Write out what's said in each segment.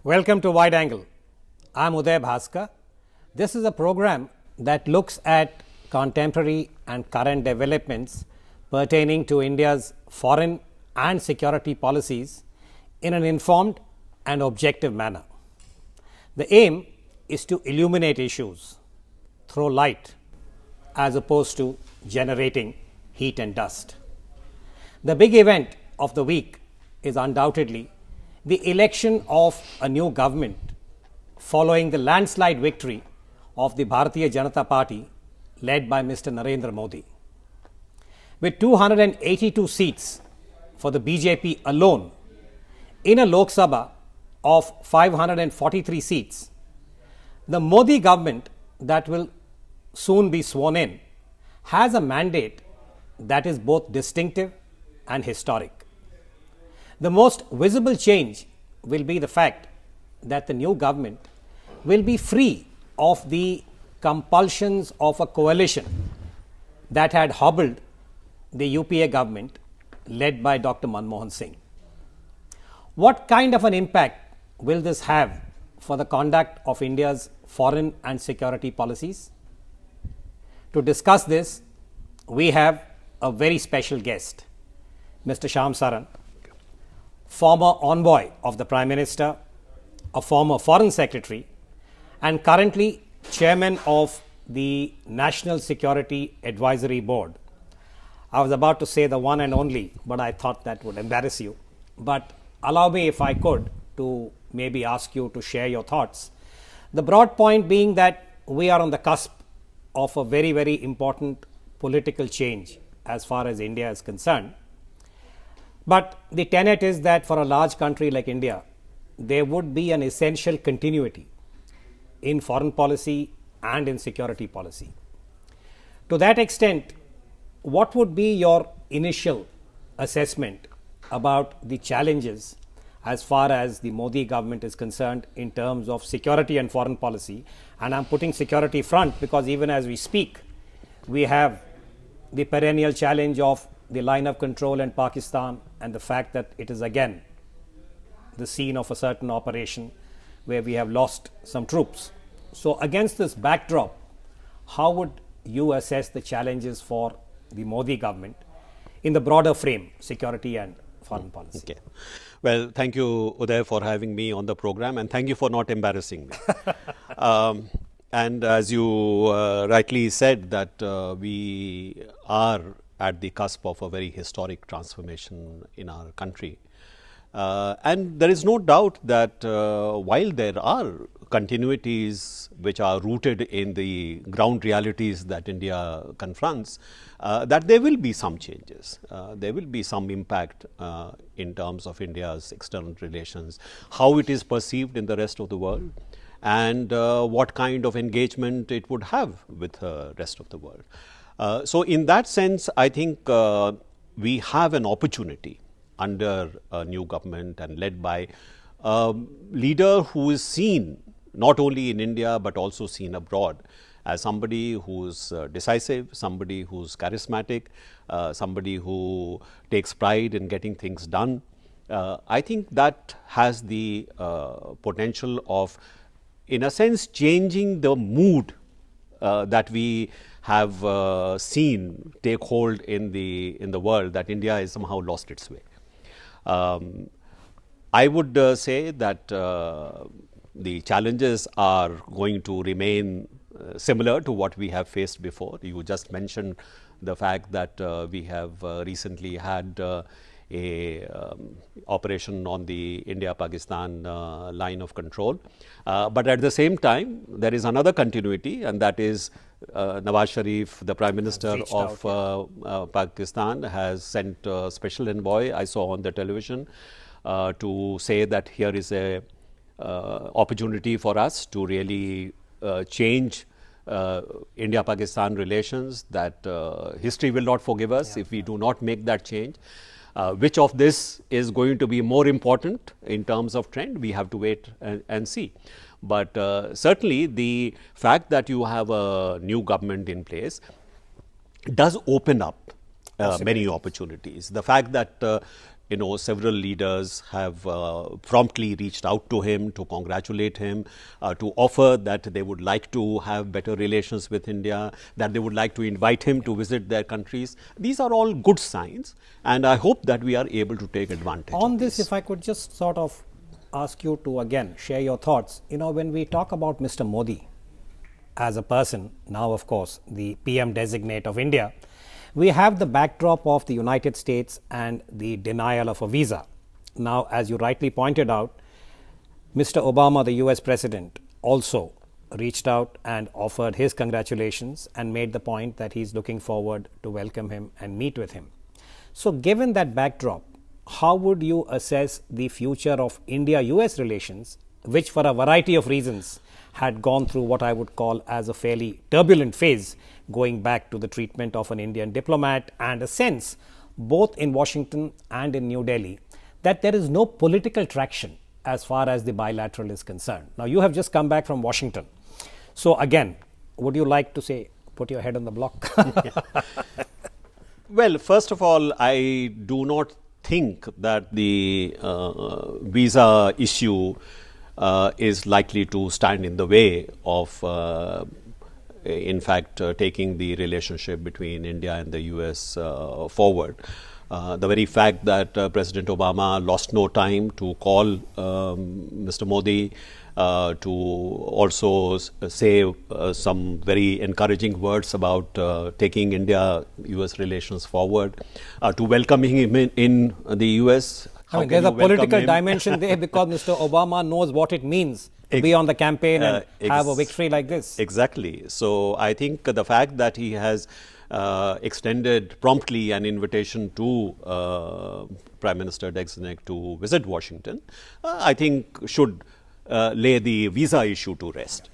Welcome to Wide Angle. I'm Uday Bhaskar. This is a program that looks at contemporary and current developments pertaining to India's foreign and security policies in an informed and objective manner. The aim is to illuminate issues, throw light, as opposed to generating heat and dust. The big event of the week is undoubtedly the election of a new government following the landslide victory of the Bharatiya Janata Party led by Mr. Narendra Modi. With 282 seats for the BJP alone in a Lok Sabha of 543 seats, the Modi government that will soon be sworn in has a mandate that is both distinctive and historic. The most visible change will be the fact that the new government will be free of the compulsions of a coalition that had hobbled the UPA government led by Dr. Manmohan Singh. What kind of an impact will this have for the conduct of India's foreign and security policies? To discuss this, we have a very special guest, Mr. Shyam Saran, former envoy of the Prime Minister, a former Foreign Secretary, and currently Chairman of the National Security Advisory Board. I was about to say the one and only, but I thought that would embarrass you. But allow me, if I could, to maybe ask you to share your thoughts. The broad point being that we are on the cusp of a very, very important political change as far as India is concerned. But the tenet is that for a large country like India, there would be an essential continuity in foreign policy and in security policy. To that extent, what would be your initial assessment about the challenges as far as the Modi government is concerned in terms of security and foreign policy? And I'm putting security front because even as we speak, we have the perennial challenge of the line of control in Pakistan and the fact that it is again the scene of a certain operation where we have lost some troops. So against this backdrop, how would you assess the challenges for the Modi government in the broader frame, security and foreign policy? Okay. Well, thank you, Uday, for having me on the program, and thank you for not embarrassing me. And as you rightly said, that we are at the cusp of a very historic transformation in our country. And there is no doubt that while there are continuities which are rooted in the ground realities that India confronts, that there will be some changes. There will be some impact in terms of India's external relations, how it is perceived in the rest of the world, and what kind of engagement it would have with the rest of the world. So in that sense, I think we have an opportunity under a new government and led by a leader who is seen not only in India but also seen abroad as somebody who's decisive, somebody who's charismatic, somebody who takes pride in getting things done. I think that has the potential of, in a sense, changing the mood that we have seen take hold in the world, that India has somehow lost its way. I would say that the challenges are going to remain similar to what we have faced before. You just mentioned the fact that we have recently had a operation on the India-Pakistan line of control. But at the same time, there is another continuity, and that is Nawaz Sharif, the Prime Minister of Pakistan, has sent a special envoy, I saw on the television, to say that here is a opportunity for us to really change India-Pakistan relations, that history will not forgive us if we do not make that change. Which of this is going to be more important in terms of trend, we have to wait and see. But certainly the fact that you have a new government in place does open up many opportunities. The fact that several leaders have promptly reached out to him to congratulate him, to offer that they would like to have better relations with India, that they would like to invite him to visit their countries. These are all good signs, and I hope that we are able to take advantage On of this, if I could just sort of ask you to again share your thoughts. When we talk about Mr. Modi as a person, now of course the PM designate of India, we have the backdrop of the United States and the denial of a visa. Now, as you rightly pointed out, Mr. Obama, the US president, also reached out and offered his congratulations and made the point that he's looking forward to welcome him and meet with him. So, given that backdrop, how would you assess the future of India-US relations, which for a variety of reasons had gone through what I would call as a fairly turbulent phase, going back to the treatment of an Indian diplomat and a sense, both in Washington and in New Delhi, that there is no political traction as far as the bilateral is concerned. Now, you have just come back from Washington. So, again, would you like to say, put your head on the block? Well, first of all, I do not think that the visa issue is likely to stand in the way of, in fact, taking the relationship between India and the US forward. The very fact that President Obama lost no time to call Mr. Modi to also say some very encouraging words about taking India-US relations forward, to welcoming him in the US. I mean, there's a political dimension there because Mr. Obama knows what it means to be on the campaign and have a victory like this. Exactly. So I think the fact that he has extended promptly an invitation to Prime Minister designate to visit Washington, I think should lay the visa issue to rest.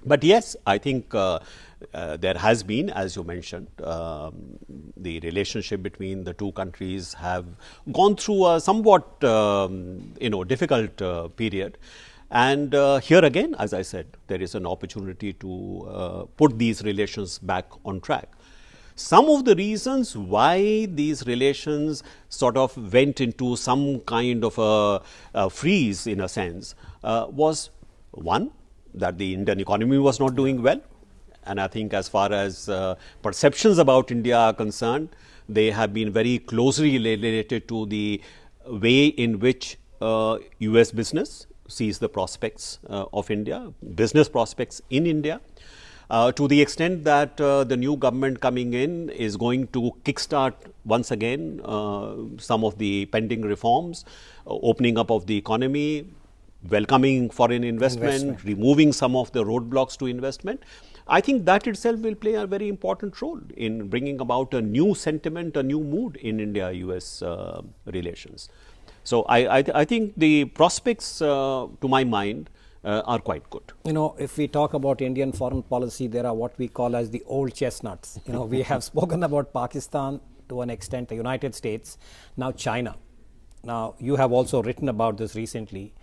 But yes, I think there has been, as you mentioned, the relationship between the two countries have gone through a somewhat, difficult period. And here again, as I said, there is an opportunity to put these relations back on track. Some of the reasons why these relations sort of went into some kind of a freeze, in a sense, was one, that the Indian economy was not doing well. And I think as far as perceptions about India are concerned, they have been very closely related to the way in which US business sees the prospects of India, business prospects in India. To the extent that the new government coming in is going to kickstart once again some of the pending reforms, opening up of the economy, welcoming foreign investment, removing some of the roadblocks to investment. I think that itself will play a very important role in bringing about a new sentiment, a new mood in India-US relations. So I think the prospects, to my mind, are quite good. If we talk about Indian foreign policy, there are what we call as the old chestnuts. We have spoken about Pakistan, to an extent, the United States, now China. Now, you have also written about this recently.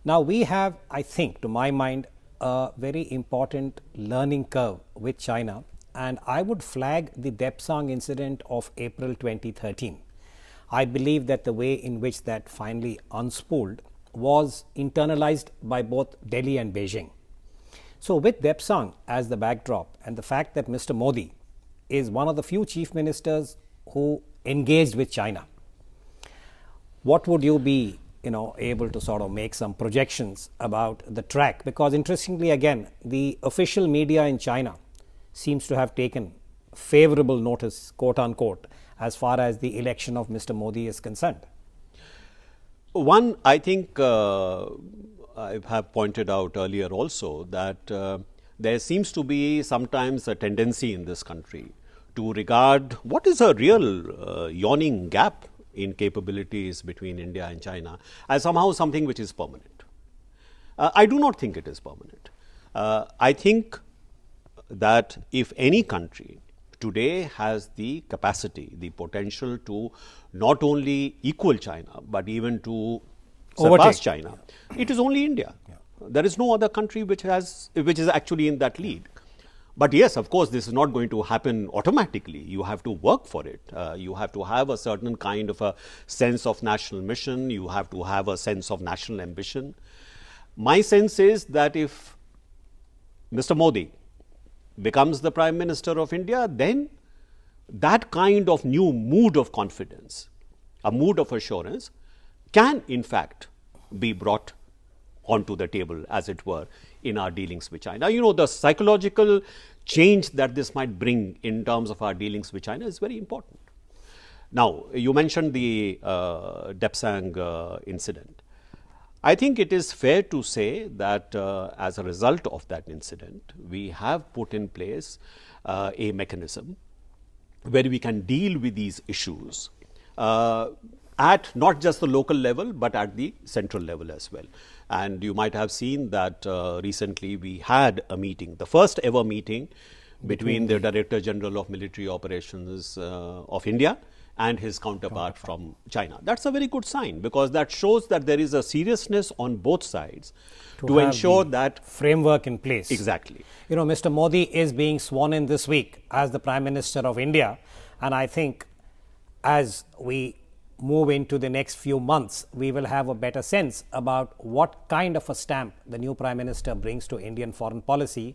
Now, we have, I think, to my mind, a very important learning curve with China, and I would flag the Depsang incident of April 2013. I believe that the way in which that finally unspooled was internalized by both Delhi and Beijing. So, with Depsang as the backdrop and the fact that Mr. Modi is one of the few chief ministers who engaged with China, what would you be able to sort of make some projections about the track? Because interestingly, again, the official media in China seems to have taken favorable notice, quote unquote, as far as the election of Mr. Modi is concerned. One, I think I have pointed out earlier also that there seems to be sometimes a tendency in this country to regard what is a real yawning gap in capabilities between India and China as somehow something which is permanent. I do not think it is permanent. I think that if any country today has the capacity, the potential to not only equal China, but even to surpass China, it is only India. There is no other country which is actually in that lead. But yes, of course, this is not going to happen automatically. You have to work for it. You have to have a certain kind of a sense of national mission. You have to have a sense of national ambition. My sense is that if Mr. Modi becomes the Prime Minister of India, then that kind of new mood of confidence, a mood of assurance, can in fact be brought onto the table, as it were, in our dealings with China. You know, the psychological change that this might bring in terms of our dealings with China is very important. Now, you mentioned the Depsang incident. I think it is fair to say that as a result of that incident, we have put in place a mechanism where we can deal with these issues at not just the local level, but at the central level as well. And you might have seen that recently we had a meeting, the first ever meeting between the Director General of Military Operations of India and his counterpart from China. That's a very good sign, because that shows that there is a seriousness on both sides to ensure that framework in place. Exactly. You know, Mr. Modi is being sworn in this week as the Prime Minister of India, and I think as we move into the next few months, we will have a better sense about what kind of a stamp the new Prime Minister brings to Indian foreign policy.